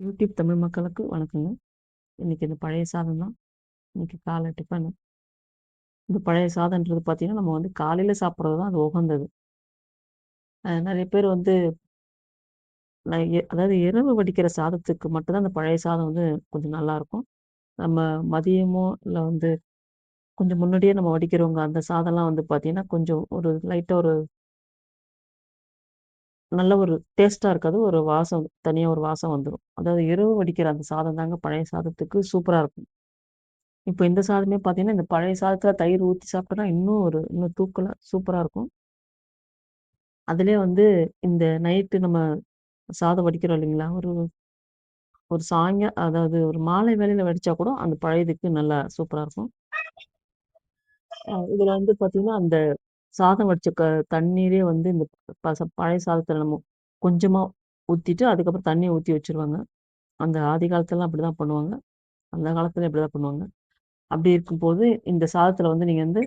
YouTube Tamil மக்களுக்கு வணக்கங்க. இன்னைக்கு இந்த பழைய சாதம் தான். இன்னைக்கு காலை டிஃபன். இந்த பழைய சாதம்ன்றது பார்த்தீங்கன்னா, நம்ம வந்து காலையில சாப்பிடுறது தான் அது உகந்தது. நெறைய பேர் வந்து நான் அதாவது இரவு வடிக்கிற சாதத்துக்கு மட்டும் தான் அந்த பழைய சாதம் வந்து கொஞ்சம் நல்லாருக்கும். நம்ம மதியமோ இல்ல வந்து கொஞ்சம் முன்னாடியே நம்ம வடிக்கிறவங்க அந்த சாதம்லாம் வந்து பார்த்தீங்கன்னா, கொஞ்சம் ஒரு லைட்டா ஒரு நல்ல ஒரு டேஸ்ட்டா இருக்காது. ஒரு வாசம் தனியா ஒரு வாசம் வந்துரும். அதாவது இரவு வடிக்கிற அந்த சாதம் தாங்க பழைய சாதத்துக்கு சூப்பரா இருக்கும். இப்ப இந்த சாதமே பார்த்தீங்கன்னா, இந்த பழைய சாதத்துல தயிர் ஊத்தி சாப்பிட்டோம்னா, இன்னும் தூக்கலா சூப்பரா இருக்கும். அதிலயே வந்து இந்த நைட்டு நம்ம சாதம் வடிக்கிறோம் இல்லைங்களா? ஒரு ஒரு அதாவது ஒரு மாலை வேளையில வடிச்சா கூட அந்த பழையதுக்கு நல்லா சூப்பரா இருக்கும். இதுல வந்து பார்த்தீங்கன்னா, அந்த சாதம் வடிச்ச தண்ணீரே வந்து இந்த பழைய சாதத்துல நம்ம கொஞ்சமா ஊத்திட்டு, அதுக்கப்புறம் தண்ணிய ஊத்தி வச்சுருவாங்க. அந்த ஆதி காலத்துலலாம் அப்படிதான் பண்ணுவாங்க. அந்த காலத்துல இப்படிதான் பண்ணுவாங்க. அப்படி இருக்கும்போது, இந்த சாதத்துல வந்து நீங்க வந்து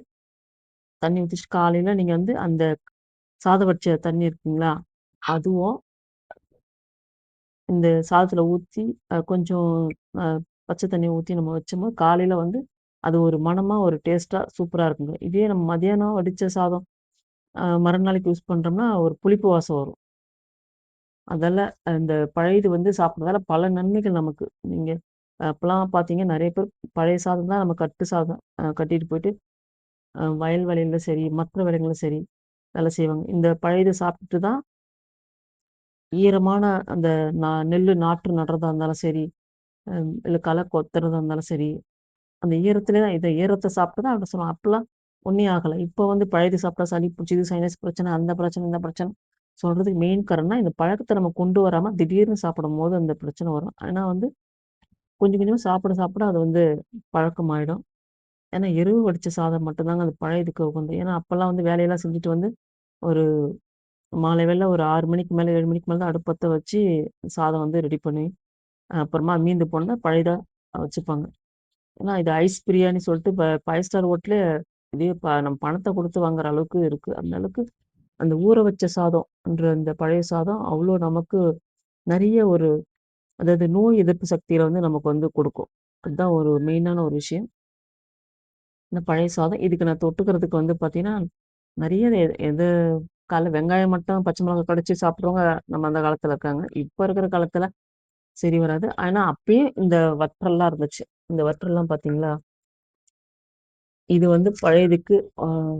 தண்ணி ஊத்திட்டு காலையில நீங்க வந்து அந்த சாதம் வடிச்ச தண்ணி இருக்குங்களா? அதுவும் இந்த சாதத்துல ஊத்தி, கொஞ்சம் அ பச்ச தண்ணீ ஊத்தி நம்ம வச்சோமா, காலையில வந்து அது ஒரு மணமா, ஒரு டேஸ்ட்டா சூப்பரா இருக்குங்க. இதே நம்ம மதியானம் வடிச்ச சாதம் மறுநாளைக்கு யூஸ் பண்றோம்னா, ஒரு புளிப்பு வாசம் வரும். அதால இந்த பழையது வந்து சாப்பிடுறதால பல நன்மைகள் நமக்கு. நீங்க அப்பலாம் பார்த்தீங்க நெறைய பேர் பழைய சாதம் தான் நம்ம கட்டு சாதம் கட்டிட்டு போயிட்டு, வயல் வேலையில சரி, மற்ற வேலைகள்ல சரி, வேலை செய்வாங்க. இந்த பழையது சாப்பிட்டுட்டு தான் ஈரமான அந்த நெல்லு நாற்று நடுறதா இருந்தாலும் சரி, இல்ல களை கொத்துறதா இருந்தாலும் சரி, அந்த ஈரத்திலே தான் இத ஈரத்த சாப்பிட்டு தான் அப்படி சொல்லுவாங்க. அப்பலாம் ஒண்ணும் ஆகல. இப்ப வந்து பழையது சாப்பிட்டா சளி பிடிச்சுது, சைனஸ் பிரச்சனை, அந்த பிரச்சனை, இந்த பிரச்சனை சொல்றதுக்கு மெயின் காரணம்னா, இந்த பழக்கத்த நம்ம கொண்டு வராம திடீர்னு சாப்பிடும்போது அந்த பிரச்சனை வரும். ஆனா வந்து கொஞ்சம் கொஞ்சமா சாப்பிட சாப்பிட அது வந்து பழக்கமாயிடும். ஏன்னா எருவு வடிச்ச சாதம் மட்டும் தாங்க அது பழையதுக்கு உகந்தது. ஏன்னா அப்பலாம் வந்து வேலையெல்லாம் செஞ்சுட்டு வந்து ஒரு மாலை வேளைல ஒரு 6 மணிக்கு மேல 7 மணிக்கு மேல தான் அடுப்பு பத்த வச்சு சாதம் வந்து ரெடி பண்ணி, அப்புறமா மீந்து போனத பழையதா வச்சுப்பாங்க. ஏன்னா இது ஐஸ் பிரியாணி சொல்லிட்டு இப்ப 5 ஸ்டார் ஹோட்டலே இதே நம்ம பணத்த குடுத்து வாங்குற அளவுக்கு இருக்கு. அந்த அளவுக்கு அந்த ஊற வச்ச சாதம்ன்ற அந்த பழைய சாதம் அவ்ளோ நமக்கு நெறைய ஒரு அதாவது நோய் எதிர்ப்பு சக்தியில வந்து நமக்கு வந்து குடுக்கும். அதுதான் ஒரு மெயினான ஒரு விஷயம். இந்த பழைய சாதம். இதுக்கு நான் தொட்டுக்கிறதுக்கு வந்து பார்த்தீங்கன்னா, நெறைய எது காலைல வெங்காயம் மட்டும் பச்சை மிளகாய் கடிச்சு சாப்பிடுறவங்க நம்ம அந்த காலத்துல இருக்காங்க. இப்ப இருக்கிற காலத்துல சரி வராது. ஆனா அப்பயும் இந்த வற்றல்லாம் இருந்துச்சு. இந்த வற்றல்லாம் பார்த்தீங்களா? இது வந்து பழையதுக்கு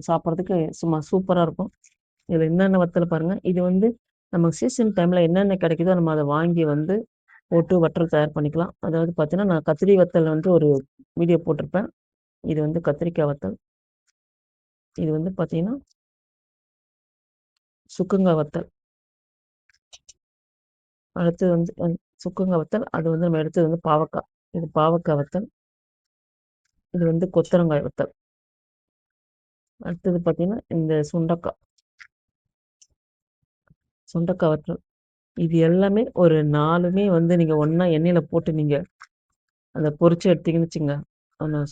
சாப்பிடுறதுக்கு சும்மா சூப்பரா இருக்கும். இதுல என்னென்ன வத்தல் பாருங்க. இது வந்து நம்ம சீசன் டைம்ல என்னென்ன கிடைக்குதோ நம்ம அத வாங்கி வந்து போட்டு வற்றல் தயார் பண்ணிக்கலாம். அதாவது பார்த்தீங்கன்னா, நான் கத்திரி வத்தல் வந்து ஒரு வீடியோ போட்டிருப்பேன். இது வந்து கத்திரிக்காய் வத்தல். இது வந்து பார்த்தீங்கன்னா, சுக்குங்கா வத்தல். அடுத்தது வந்து சுக்குங்கா வத்தல். அது வந்து நம்ம எடுத்தது வந்து பாவக்கா. இது பாவக்கா வத்தல். இது வந்து கொத்தவரங்காய் வத்தல். அடுத்தது பார்த்தீங்கன்னா, இந்த சுண்டக்கா வத்தல். இது எல்லாமே ஒரு 4மே வந்து நீங்க ஒண்ணா எண்ணெயில போட்டு நீங்க அத பொரிச்சு எடுத்தீங்கன்னு வச்சுக்கங்க.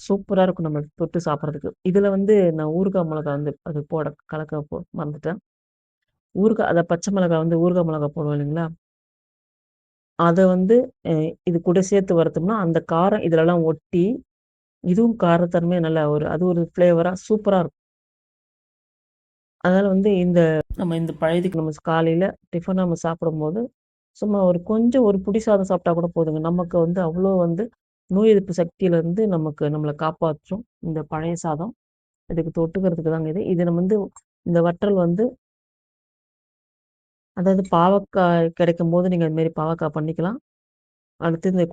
சூப்பரா இருக்கும் நம்ம தொட்டு சாப்பிடுறதுக்கு. இதுல வந்து நான் ஊறுகாய் மொளகா வந்து அது கலக்க மறந்துட்டேன். அத பச்சை மிளகா வந்து ஊறுகாய் மொளகா போடுவோம் இல்லைங்களா? அத வந்து அ இது கூட சேர்த்து வறுத்தோம்னா, அந்த காரம் இதுலலாம் ஒட்டி, இதுவும் காரத்தன்மையா நல்லா அது ஒரு ஃப்ளேவரா சூப்பரா இருக்கும். அதனால வந்து நம்ம இந்த பழையதுக்கு நம்ம காலையில டிஃபனா நம்ம சாப்பிடும்போது, சும்மா ஒரு புடி சாதம் சாப்பிட்டா கூட போதுங்க. நமக்கு வந்து அவ்ளோ வந்து நோய் எதிர்ப்பு சக்தியிலருந்து நம்மள காப்பாற்றும். இந்த பழைய சாதம். இதுக்கு தொட்டுக்கிறதுக்கு தாங்க இது. இது நம்ம வந்து இந்த வற்றல் வந்து அதாவது பாவக்காய் கிடைக்கும்போது நீங்க அது மாரி பாவக்காய் பண்ணிக்கலாம். அடுத்து இந்த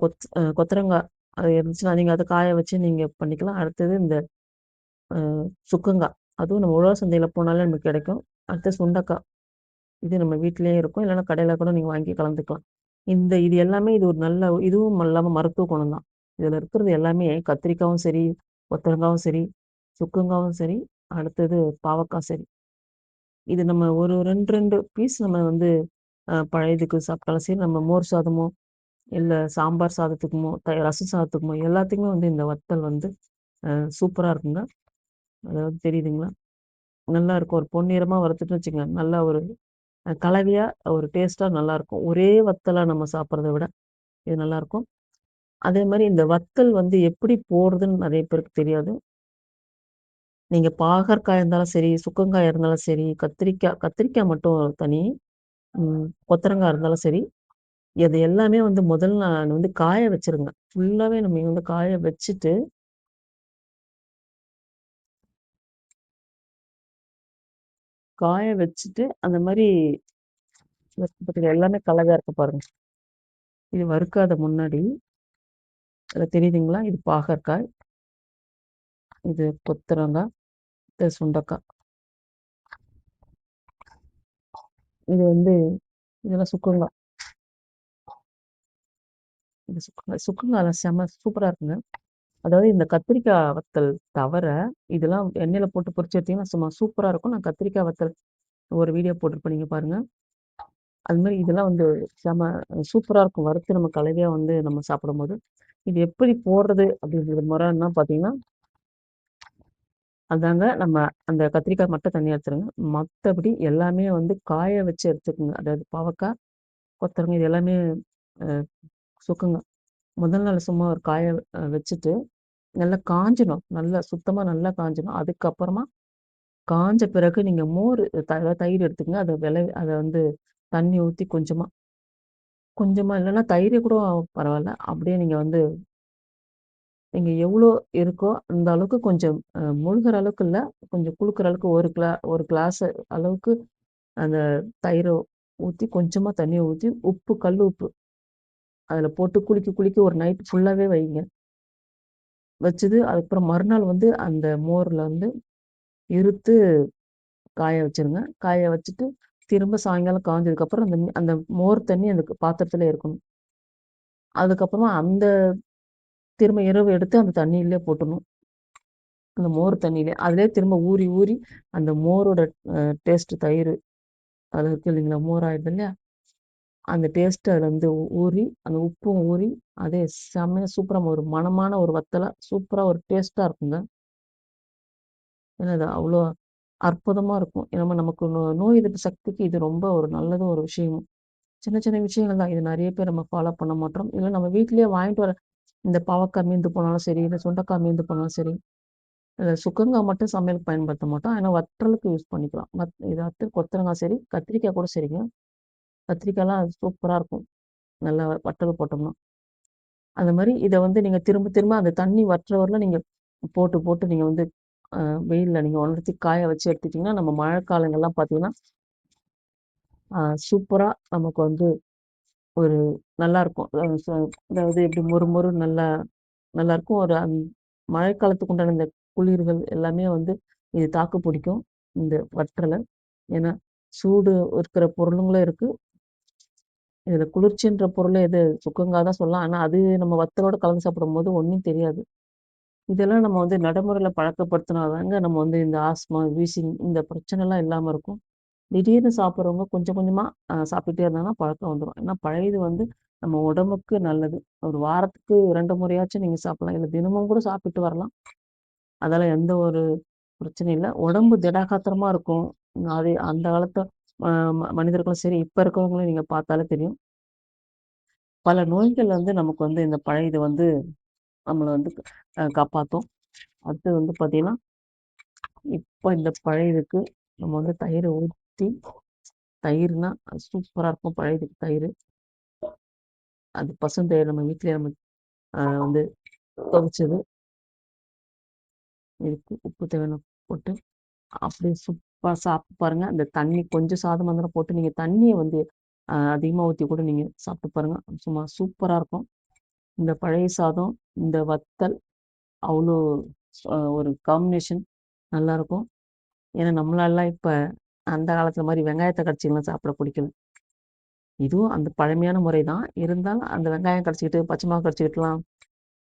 கொத்தரங்கா அது இருந்துச்சுன்னா, நீங்க அத காய வச்சு நீங்க பண்ணிக்கலாம். அடுத்தது இந்த அ சுக்கங்கா. அதுவும் நம்ம உழவர் சந்தையில போனாலே நமக்கு கிடைக்கும். அடுத்து சுண்டக்கா. இது நம்ம வீட்லயே இருக்கும். இல்லன்னா கடையில கூட நீங்க வாங்கி கலந்துக்கலாம். இது எல்லாமே இது ஒரு நல்ல இதுவும் இல்லாம மருத்துவ குணம் தான். இதுல இருக்கிறது எல்லாமே கத்திரிக்காவும் சரி, கொத்தவரங்காவும் சரி, சுக்குங்காவும் சரி, அடுத்தது பாவக்கா சரி. இது நம்ம ஒரு 2, 2 பீஸ் நம்ம வந்து பழையதுக்கு சாப்பிட்டாலும் சரி, நம்ம மோர் சாதமோ, இல்ல சாம்பார் சாதத்துக்குமோ, ரசம் சாதத்துக்குமோ எல்லாத்துக்குமே வந்து இந்த வத்தல் வந்து சூப்பரா இருக்குங்க. அதாவது தெரியுதுங்களா? நல்லா இருக்கும். ஒரு பொன்னிறமா வறுத்துட்டு வச்சுக்கங்க. நல்லா ஒரு கலவையா ஒரு டேஸ்ட்டா நல்லாருக்கும். ஒரே வத்தலா நம்ம சாப்பிடுறத விட, இது நல்லாருக்கும். அதே மாரி இந்த வத்தல் வந்து எப்படி போடுறதுன்னு நெறைய பேருக்கு தெரியாது. நீங்க பாகற்காயா இருந்தாலும் சரி, சுக்கங்காயா இருந்தாலும் சரி, கத்திரிக்காய் மட்டும் தனி, கொத்தரங்கா இருந்தாலும் சரி, இது எல்லாமே வந்து முதல்ல நான் வந்து காய வச்சுருங்க. ஃபுல்லாவே நம்ம வந்து காய வச்சுட்டு அந்த மாரி பாத்தீங்களா எல்லாமே கலரா இருக்கு பாருங்க. இது வறுக்காத முன்னாடி, அதுல தெரியுதுங்களா? இது பாகற்காய், இது கொத்தரங்கா, இது சுண்டக்கா. இது வந்து இதெல்லாம் சுக்கங்கா. இது சுக்குங்கால செம்ம சூப்பரா இருக்குங்க. அதாவது இந்த கத்திரிக்காய் வத்தல் தவிர, இதெல்லாம் எண்ணெயில போட்டு பொரிச்சு எடுத்தீங்கன்னா, சும்மா சூப்பரா இருக்கும். நான் கத்திரிக்காய் வத்தல் ஒரு வீடியோ போட்டிருப்பேன். நீங்க பாருங்க. அது மாரி இதெல்லாம் வந்து செம சூப்பரா இருக்கும். வறுத்து நம்ம கலவையா வந்து நம்ம சாப்பிடும்போது. இது எப்படி போடுறது அப்படின்றது முறைன்னா பார்த்தீங்கன்னா, அதாங்க நம்ம அந்த கத்திரிக்காய் மட்டும் தனியா எடுத்துருங்க. மத்தபடி எல்லாமே வந்து காய வச்சு எடுத்துக்கங்க. அதாவது பாவக்காய், கொத்தவரங்காய் இது எல்லாமே அ சுக்குங்க. முதல் நாள் சும்மா ஒரு காய வச்சுட்டு, நல்லா காஞ்சணும். நல்லா சுத்தமா நல்லா காஞ்சணும். அதுக்கப்புறமா காஞ்ச பிறகு நீங்க மோர் தயிர் எடுத்துக்கங்க. அத வந்து தண்ணி ஊத்தி கொஞ்சமா கொஞ்சமா இல்லன்னா தயிரே கூட பரவால்ல. அப்படியே நீங்க வந்து நீங்க எவ்வளோ இருக்கோ, அந்த அளவுக்கு கொஞ்சம் முழுகுற அளவுக்கு இல்ல. கொஞ்சம் குளுக்குற அளவுக்கு 1 கிளாஸ் அளவுக்கு அந்த தயிர ஊத்தி, கொஞ்சமா தண்ணிய ஊத்தி, கல் உப்பு அதில போட்டு குலுக்கி, குலுக்கி ஒரு நைட் ஃபுல்லாவே வைங்க. வச்சது அதுக்கப்புறம் மறுநாள் வந்து அந்த மோர்ல வந்து இருத்து காய வச்சுருங்க. காய வச்சுட்டு, திரும்ப சாயங்காலம் காஞ்சதுக்கப்புறம் அந்த மோர் தண்ணி அந்த பாத்திரத்திலே இருக்கணும். அதுக்கப்புறமா திரும்ப இரவு எடுத்து அந்த தண்ணீயிலே போட்டுறணும். அந்த மோர் தண்ணீலே. அதிலயே திரும்ப ஊறி, ஊறி அந்த மோரோட டேஸ்ட் தயிரு அது இருக்கு இல்லைங்களா? மோர் ஆயிடுது இல்லையா? அந்த டேஸ்ட் அதுல வந்து ஊறி, அந்த உப்பும் ஊறி, அதே செம்மையா சூப்பரா ஒரு மணமான ஒரு வத்தலா, சூப்பரா ஒரு டேஸ்ட்டா இருக்குங்க. ஏன்னா அது அவ்ளோ அற்புதமா இருக்கும். ஏன்னா நமக்கு நோய் எதிர்ப்பு சக்திக்கு இது ரொம்ப ஒரு நல்லது ஒரு விஷயமும். சின்ன, சின்ன விஷயங்கள் தான். இது நெறைய பேர் நம்ம ஃபாலோ பண்ண மாட்றோம். இல்ல நம்ம வீட்லயே வாங்கிட்டு வர இந்த பாவக்காய் மீந்து போனாலும் சரி, இல்ல சுண்டைக்காய் மீந்து போனாலும் சரி, சுக்கங்காய் மட்டும் சமையலுக்கு பயன்படுத்த மாட்டோம். ஆனா வற்றலுக்கு யூஸ் பண்ணிக்கலாம். இது கொத்தரங்காய் சரி, கத்திரிக்காய் கூட சரிங்க. கத்திரிக்காய்லாம் சூப்பரா இருக்கும். நல்லா வற்றல் போட்டோம்னா. அந்த மாரி இத வந்து நீங்க திரும்ப திரும்ப அந்த தண்ணி வற்ற வரல நீங்க போட்டு போட்டு நீங்க வந்து அ வெயில்ல நீங்க உலர்த்தி காய வச்சு எடுத்துட்டீங்கன்னா, நம்ம மழை காலங்கள்லாம் பார்த்தீங்கன்னா, சூப்பரா நமக்கு வந்து ஒரு நல்லாருக்கும். அதாவது எப்படி மொறு மொறுன்னு நல்லாருக்கும். மழைக்காலத்துக்கு உண்டான இந்த குளிர்கள் எல்லாமே வந்து இது தாக்கு பிடிக்கும். இந்த வற்றல. ஏன்னா, சூடு இருக்கிற பொருளுங்களும் இருக்கு. இதுல குளிர்ச்சின்ற பொருள் எது சுக்கங்கா தான் சொல்லலாம். ஆனா, அது நம்ம வத்தலோட கலந்து சாப்பிடும்போது ஒண்ணும் தெரியாது. இதெல்லாம் நம்ம வந்து நடைமுறையில பழக்கப்படுத்தினா தாங்க நம்ம வந்து இந்த ஆஸ்மா, வீசிங் இந்த பிரச்சனைலாம் இல்லாம இருக்கும். திடீர்னு சாப்பிடுறவங்க கொஞ்சம் கொஞ்சமா சாப்பிட்டுட்டே இருந்தாங்கன்னா பழக்கம் வந்துரும். ஏன்னா பழையது வந்து நம்ம உடம்புக்கு நல்லது. ஒரு வாரத்துக்கு 2 முறையாச்சும் நீங்க சாப்பிடலாம். இல்ல தினமும் கூட சாப்பிட்டு வரலாம். அதெல்லாம் எந்த ஒரு பிரச்சனையும் இல்ல. உடம்பு திடகாத்திரமா இருக்கும். அது அந்த காலத்து அ மனிதர்களும் சரி, இப்ப இருக்கவங்களையும் நீங்க பார்த்தாலே தெரியும். பல நோய்கள் வந்து நமக்கு வந்து இந்த பழையது வந்து நம்மள வந்து காப்பாத்தும். அடுத்தது வந்து பார்த்தீங்கன்னா, இப்ப இந்த பழையதுக்கு நம்ம வந்து தயிர ஊத்தி தயிர்னா அது சூப்பரா இருக்கும் பழையதுக்கு தயிரு. அது பசுந்தயிர் நம்ம வீட்லயே நம்ம வந்து துவைச்சது இருக்கு. உப்பு தேவையான போட்டு அப்படியே சூப்பரா சாப்பிட்டு பாருங்க. அந்த தண்ணி கொஞ்சம் சாதம் மாத்திரம் போட்டு நீங்க தண்ணிய வந்து அதிகமா ஊத்தி கூட நீங்க சாப்பிட்டு பாருங்க. சும்மா சூப்பரா இருக்கும். இந்த பழைய சாதம், இந்த வத்தல் அவ்ளோ ஒரு காம்பினேஷன் நல்லாருக்கும். ஏன்னா நம்மளாலாம் இப்ப அந்த காலத்துல மாரி வெங்காயத்த கடிச்சுக்கலாம் சாப்பிட புடிக்கல. இதுவும் அந்த பழமையான முறை தான். இருந்தாலும் அந்த வெங்காயம் கடிச்சுக்கிட்டு, பச்சை மிளகா கடிச்சுக்கிட்டுலாம்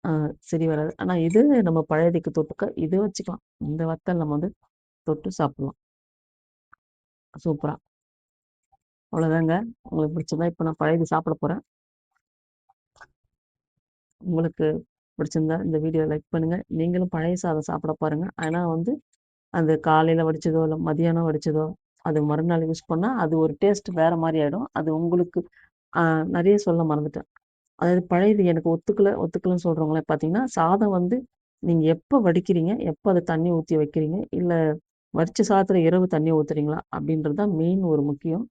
அ சரி வராது. ஆனா இது நம்ம பழையதுக்கு தொட்டுக்க இது வச்சுக்கலாம். இந்த வத்தல் நம்ம வந்து தொட்டு சாப்பிடலாம். சூப்பரா. அவ்வளோதாங்க. உங்களுக்கு பிடிச்சதா இப்ப நான் பழையது சாப்பிட போறேன். உங்களுக்கு பிடிச்சிருந்தா இந்த வீடியோ லைக் பண்ணுங்க. நீங்களும் பழைய சாதம் சாப்பிட பாருங்க. ஆனா வந்து அது காலையில வடிச்சதோ, இல்ல மதியானம் வடிச்சதோ, அது மறுநாள் யூஸ் பண்ணா அது ஒரு டேஸ்ட் வேற மாரி ஆயிடும். அது உங்களுக்கு அ நெறைய சொல்ல மறந்துட்டேன். அதாவது பழையது எனக்கு ஒத்துக்கலன்னு சொல்றவங்கள பார்த்தீங்கன்னா, சாதம் வந்து நீங்க எப்ப வடிக்கிறீங்க, எப்ப அத தண்ணி ஊத்தி வைக்கிறீங்க, இல்ல வடிச்ச சாதத்துல இரவு தண்ணி ஊத்துறீங்களா? அப்படின்றது தான் மெயின் ஒரு முக்கியம்.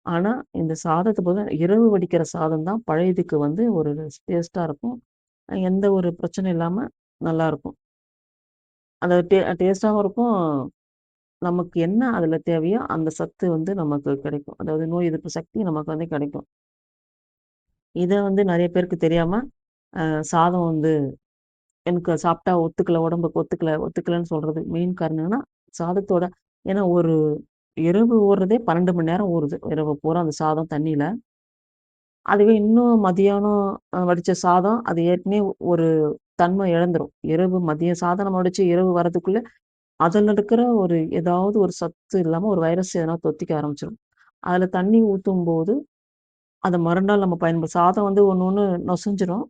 ஆனா, இந்த சாதத்த இரவு வடிக்கிற சாதம் தான் பழையதுக்கு வந்து ஒரு டேஸ்ட்டா இருக்கும். எந்த ஒரு பிரச்சனையும் இல்லாம நல்லாருக்கும். அந்த டேஸ்ட்டாவும் இருக்கும். நமக்கு என்ன அதுல தேவையோ, அந்த சத்து வந்து நமக்கு கிடைக்கும். அதாவது நோய் எதிர்ப்பு சக்தி நமக்கு வந்து கிடைக்கும். இத வந்து நெறைய பேருக்கு தெரியாம, சாதம் வந்து எனக்கு சாப்பிட்டா ஒத்துக்கல, உடம்புக்கு ஒத்துக்கலன்னு சொல்றது மெயின் காரணம் என்னன்னா, சாதத்தோட ஏன்னா ஒரு இரவு ஊறுறதே 12 மணி நேரம் ஊறுது. இரவு பூரா அந்த சாதம் தண்ணீல. அதுவே இன்னும் மதியானம் வடிச்ச சாதம், அது ஏற்கனவே ஒரு தன்மை இழந்துரும். மதிய சாதம் நம்ம வடிச்சு இரவு வரதுக்குள்ள, அதுல இருக்கிற ஒரு ஏதாவது ஒரு சத்து இல்லாம ஒரு வைரஸ் எதனா தொத்திக்க ஆரம்பிச்சுரும். அதுல தண்ணி ஊத்தும்போது, அத மறுநாள் நம்ம சாதம் வந்து ஒண்ணு ஒண்ணு நொசஞ்சிரும்.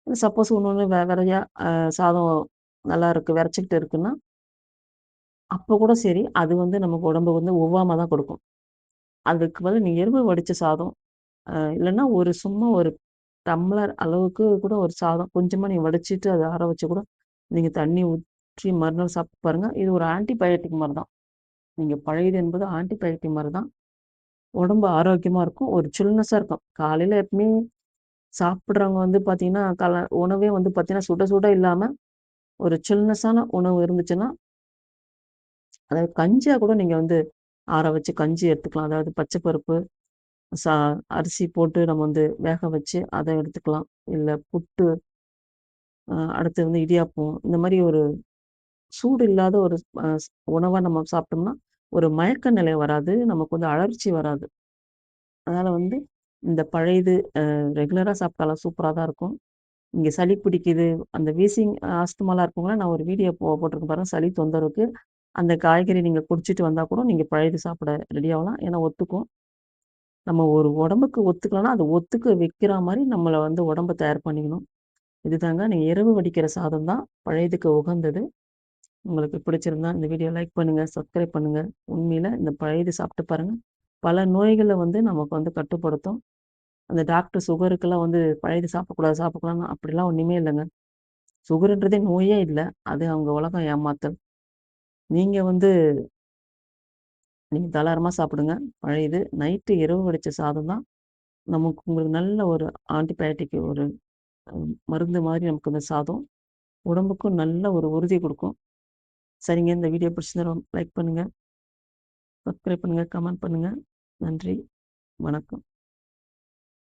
சப்போஸ் ஒண்ணு வெரையா சாதம் நல்லா இருக்கு, வெரச்சுக்கிட்டு இருக்குன்னா, அப்ப கூட சரி, அது வந்து நமக்கு உடம்புக்கு வந்து ஒவ்வாம தான் கொடுக்கும். அதுக்கு பதிலா நீங்க எருவ வடிச்ச சாதம், இல்லன்னா சும்மா ஒரு டம்ளர் அளவுக்கு கூட ஒரு சாதம் கொஞ்சமா நீங்க வடிச்சுட்டு அத ஆற வச்சு கூட, நீங்க தண்ணி ஊற்றி மறுநாள் சாப்பிட்டு பாருங்க. இது ஒரு ஆன்டிபயோட்டிக் மாரி தான். நீங்க பழையது என்பது ஆன்டிபயோட்டிக் மாரி தான். உடம்பு ஆரோக்கியமா இருக்கும். ஒரு சில்னஸா இருக்கும். காலையில எப்பவுமே சாப்பிடுறவங்க வந்து பார்த்தீங்கன்னா, உணவே வந்து பார்த்தீங்கன்னா, சுட சுட இல்லாம ஒரு சில்னஸான உணவு இருந்துச்சுன்னா, அதாவது கஞ்சியா கூட நீங்க வந்து ஆற வச்சு கஞ்சி எடுத்துக்கலாம். அதாவது பச்சை பருப்பு, சா அரிசி போட்டு நம்ம வந்து வேக வச்சு அத எடுத்துக்கலாம். இல்ல புட்டு, அடுத்து வந்து இடியாப்பம். இந்த மாரி ஒரு சூடு இல்லாத ஒரு அ உணவா நம்ம சாப்பிட்டோம்னா, ஒரு மயக்க நிலை வராது. நமக்கு வந்து அழற்சி வராது. அதனால வந்து இந்த பழையது ரெகுலரா சாப்பிட்டாலும் சூப்பரா தான் இருக்கும். இங்க சளி பிடிக்குது, அந்த வீசிங், ஆஸ்துமாலாம் இருக்கவங்கலாம் நான் ஒரு வீடியோ போட்டிருக்கேன் பாருங்க. சளி தொந்தரவுக்கு அந்த காய்கறி நீங்க குடிச்சிட்டு வந்தா கூட நீங்க பழையது சாப்பிட ரெடி ஆகலாம். ஏன்னா ஒத்துக்கும். நம்ம ஒரு உடம்புக்கு ஒத்துக்கலன்னா, அது ஒத்துக்க வைக்கிற மாரி நம்மள வந்து உடம்ப தயார் பண்ணிக்கணும். இதுதாங்க நீங்க இரவு வடிக்கிற சாதம் தான் பழையதுக்கு உகந்தது. உங்களுக்கு பிடிச்சிருந்தா இந்த வீடியோ லைக் பண்ணுங்க, சப்ஸ்கிரைப் பண்ணுங்க. உண்மையில இந்த பழையது சாப்பிட்டு பாருங்க. பல நோய்கள வந்து நமக்கு வந்து கட்டுப்படுத்தும். அந்த டாக்டர் சுகருக்கெல்லாம் வந்து பழையது சாப்பிடக்கூடாது, சாப்பிடக்கூடாதுன்னு அப்படிலாம் ஒண்ணுமே இல்லங்க. சுகர்ன்றதே நோயே இல்ல. அது அவங்க உலகம் ஏமாத்தல். நீங்க வந்து நீங்க தாராளமா சாப்பிடுங்க. பழையது இரவு வடிச்ச சாதம் தான் உங்களுக்கு நல்ல ஒரு ஆன்டிபயோட்டிக் ஒரு மருந்து மாரி நமக்கு இந்த சாதம். உடம்புக்கும் நல்ல ஒரு உறுதி குடுக்கும். சரிங்க, இந்த வீடியோ பிடிச்சிருந்தா லைக் பண்ணுங்க, சப்ஸ்கிரைப் பண்ணுங்க, கமெண்ட் பண்ணுங்க. நன்றி. வணக்கம்.